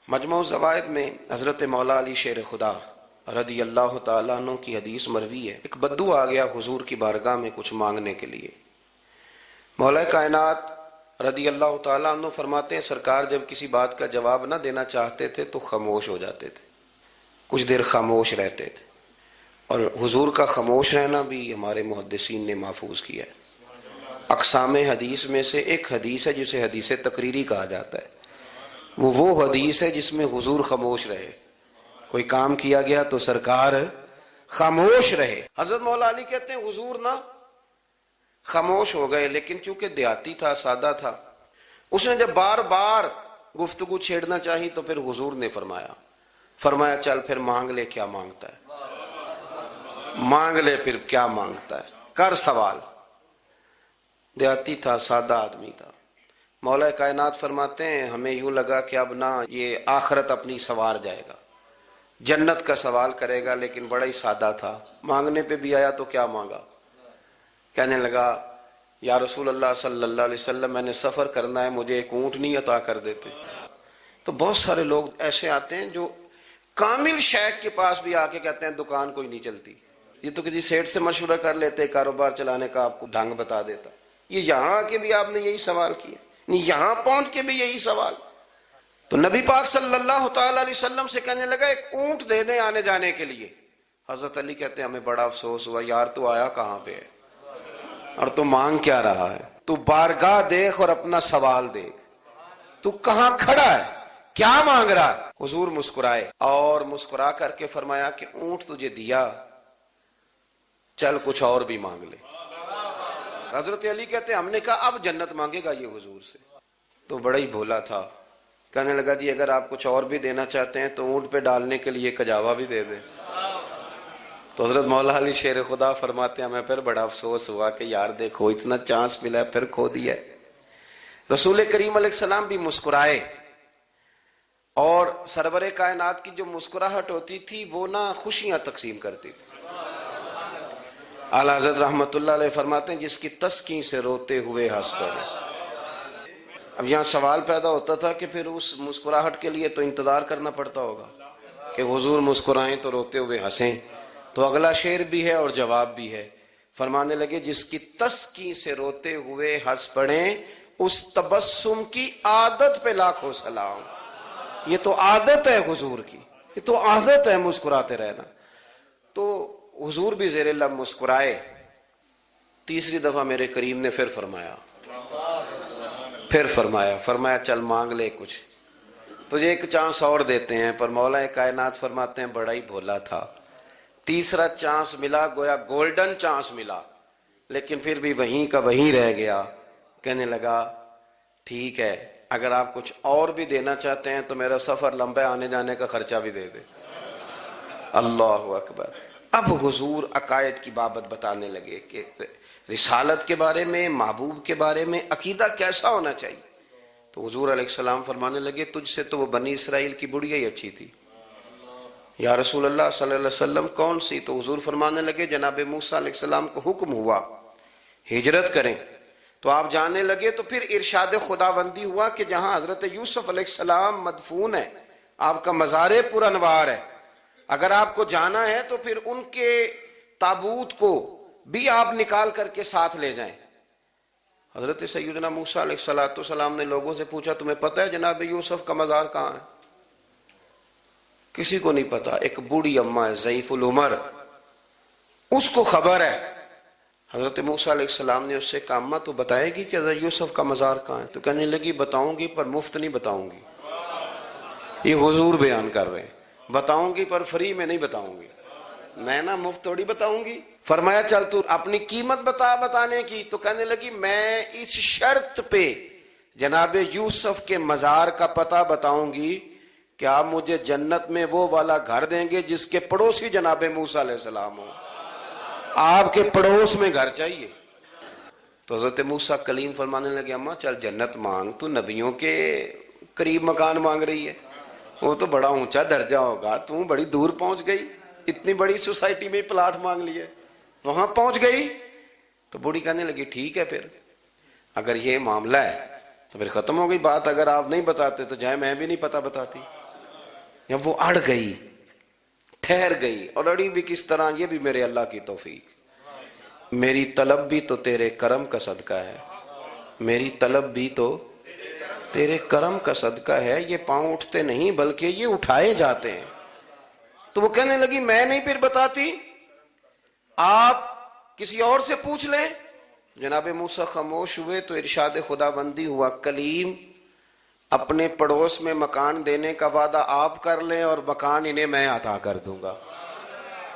مجموع الزوائد میں حضرت مولا علی شیر خدا رضی اللہ تعالیٰ عنہ کی حدیث مروی ہے، ایک بدو آ گیا حضور کی بارگاہ میں کچھ مانگنے کے لیے۔ مولا کائنات رضی اللہ تعالیٰ عنہ فرماتے ہیں سرکار جب کسی بات کا جواب نہ دینا چاہتے تھے تو خاموش ہو جاتے تھے، کچھ دیر خاموش رہتے تھے، اور حضور کا خاموش رہنا بھی ہمارے محدثین نے محفوظ کیا ہے۔ اقسام حدیث میں سے ایک حدیث ہے جسے حدیث تقریری کہا جاتا ہے، وہ حدیث ہے جس میں حضور خاموش رہے، کوئی کام کیا گیا تو سرکار خاموش رہے۔ حضرت مولا علی کہتے ہیں حضور نہ خاموش ہو گئے، لیکن چونکہ دیہاتی تھا، سادہ تھا، اس نے جب بار بار گفتگو چھیڑنا چاہی تو پھر حضور نے فرمایا چل پھر مانگ لے کیا مانگتا ہے، مانگ لے پھر کیا مانگتا ہے، کر سوال۔ دیہاتی تھا، سادہ آدمی تھا۔ مولا کائنات فرماتے ہیں ہمیں یوں لگا کہ اب نہ یہ آخرت اپنی سوار جائے گا، جنت کا سوال کرے گا، لیکن بڑا ہی سادہ تھا۔ مانگنے پہ بھی آیا تو کیا مانگا، کہنے لگا یا رسول اللہ صلی اللہ علیہ وسلم میں نے سفر کرنا ہے، مجھے ایک اونٹنی عطا کر دیتے۔ تو بہت سارے لوگ ایسے آتے ہیں جو کامل شیخ کے پاس بھی آ کے کہتے ہیں دکان کوئی نہیں چلتی، یہ تو کسی سیٹ سے مشورہ کر لیتے، کاروبار چلانے کا آپ کو ڈھنگ بتا دیتا۔ یہ یہاں آ کے بھی آپ نے یہی سوال کیا، نہیں یہاں پہنچ کے بھی یہی سوال۔ تو نبی پاک صلی اللہ تعالی علیہ وسلم سے کہنے لگا ایک اونٹ دے دیں آنے جانے کے لیے۔ حضرت علی کہتے ہیں ہمیں بڑا افسوس ہوا، یار تو آیا کہاں پہ ہے اور تو مانگ کیا رہا ہے، تو بارگاہ دیکھ اور اپنا سوال دیکھ، تو کہاں کھڑا ہے، کیا مانگ رہا ہے۔ حضور مسکرائے اور مسکرا کر کے فرمایا کہ اونٹ تجھے دیا، چل کچھ اور بھی مانگ لے۔ حضرت علی کہتے ہیں ہم نے کہا اب جنت مانگے گا یہ حضور سے، تو بڑا ہی بھولا تھا، کہنے لگا جی اگر آپ کچھ اور بھی دینا چاہتے ہیں تو اونٹ پہ ڈالنے کے لیے کجاوا بھی دے دیں۔ تو حضرت مولا علی شیر خدا فرماتے ہیں ہمیں پھر بڑا افسوس ہوا کہ یار دیکھو اتنا چانس ملا پھر کھو دیا۔ رسول کریم علیہ السلام بھی مسکرائے، اور سرور کائنات کی جو مسکراہٹ ہوتی تھی وہ نہ خوشیاں تقسیم کرتی تھی۔ اعلیٰ حضرت رحمت اللہ علیہ فرماتے ہیں جس کی تسکین سے روتے ہوئے ہنس پڑے۔ اب یہاں سوال پیدا ہوتا تھا کہ پھر اس مسکراہٹ کے لیے تو انتظار کرنا پڑتا ہوگا کہ حضور مسکرائیں تو روتے ہوئے ہنسیں، تو اگلا شعر بھی ہے اور جواب بھی ہے۔ فرمانے لگے جس کی تسکین سے روتے ہوئے ہنس پڑیں اس تبسم کی عادت پہ لاکھوں سلام۔ یہ تو عادت ہے حضور کی، یہ تو عادت ہے مسکراتے رہنا۔ تو حضور بھی زیر لب مسکرائے۔ تیسری دفعہ میرے کریم نے پھر فرمایا چل مانگ لے کچھ، تجھے ایک چانس اور دیتے ہیں۔ پر مولا کائنات فرماتے ہیں بڑا ہی بھولا تھا، تیسرا چانس ملا، گویا گولڈن چانس ملا، لیکن پھر بھی وہیں کا وہیں رہ گیا۔ کہنے لگا ٹھیک ہے اگر آپ کچھ اور بھی دینا چاہتے ہیں تو میرا سفر لمبا آنے جانے کا خرچہ بھی دے دے۔ اللہ اکبر۔ اب حضور عقائد کی بابت بتانے لگے کہ رسالت کے بارے میں، محبوب کے بارے میں عقیدہ کیسا ہونا چاہیے۔ تو حضور علیہ السلام فرمانے لگے تجھ سے تو وہ بنی اسرائیل کی بڑھیا ہی اچھی تھی۔ یا رسول اللہ صلی اللہ علیہ وسلم کون سی؟ تو حضور فرمانے لگے جناب موسیٰ علیہ السلام کو حکم ہوا ہجرت کریں، تو آپ جانے لگے، تو پھر ارشاد خداوندی ہوا کہ جہاں حضرت یوسف علیہ السلام مدفون ہے، آپ کا مزار پر انوار ہے، اگر آپ کو جانا ہے تو پھر ان کے تابوت کو بھی آپ نکال کر کے ساتھ لے جائیں۔ حضرت سیدنا موسیٰ علیہ السلام نے لوگوں سے پوچھا تمہیں پتہ ہے جناب یوسف کا مزار کہاں ہے؟ کسی کو نہیں پتا۔ ایک بوڑھی اماں ہے ضعیف العمر، اس کو خبر ہے۔ حضرت موسیٰ علیہ السلام نے اس سے کہا اماں تو بتائے گی کہ حضرت یوسف کا مزار کہاں ہے؟ تو کہنے لگی بتاؤں گی پر مفت نہیں بتاؤں گی۔ یہ حضور بیان کر رہے ہیں، بتاؤں گی پر فری میں نہیں بتاؤں گی، میں نا مفت تھوڑی بتاؤں گی۔ فرمایا چل تو اپنی قیمت بتانے کی۔ تو کہنے لگی میں اس شرط پہ جناب یوسف کے مزار کا پتہ بتاؤں گی کہ آپ مجھے جنت میں وہ والا گھر دیں گے جس کے پڑوسی جناب موسیٰ علیہ السلام ہو، آپ کے پڑوس میں گھر چاہیے۔ تو حضرت موسیٰ کلیم فرمانے لگے اماں چل جنت مانگ، تو نبیوں کے قریب مکان مانگ رہی ہے، وہ تو بڑا اونچا درجہ ہوگا، تو بڑی دور پہنچ گئی، اتنی بڑی سوسائٹی میں پلاٹ مانگ لیے، وہاں پہنچ گئی۔ تو بوڑھی کہنے لگی ٹھیک ہے پھر اگر یہ معاملہ ہے تو پھر ختم ہو گئی بات، اگر آپ نہیں بتاتے تو جائے میں بھی نہیں پتہ بتاتی۔ یا وہ اڑ گئی، ٹھہر گئی، اور اڑی بھی کس طرح، یہ بھی میرے اللہ کی توفیق، میری طلب بھی تو تیرے کرم کا صدقہ ہے، میری طلب بھی تو تیرے کرم کا صدقہ ہے، یہ پاؤں اٹھتے نہیں بلکہ یہ اٹھائے جاتے ہیں۔ تو وہ کہنے لگی میں نہیں پھر بتاتی، آپ کسی اور سے پوچھ لیں۔ جناب موسیٰ خاموش ہوئے تو ارشاد خدا بندی ہوا، کلیم اپنے پڑوس میں مکان دینے کا وعدہ آپ کر لیں اور مکان انہیں میں عطا کر دوں گا۔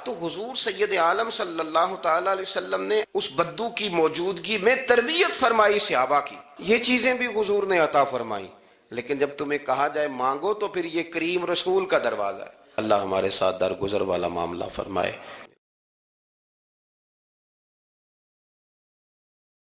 تو حضور سید عالم صلی اللہ تعالی علیہ وسلم نے اس بدو کی موجودگی میں تربیت فرمائی صحابہ کی، یہ چیزیں بھی حضور نے عطا فرمائی۔ لیکن جب تمہیں کہا جائے مانگو تو پھر یہ کریم رسول کا دروازہ ہے۔ اللہ ہمارے ساتھ درگزر والا معاملہ فرمائے۔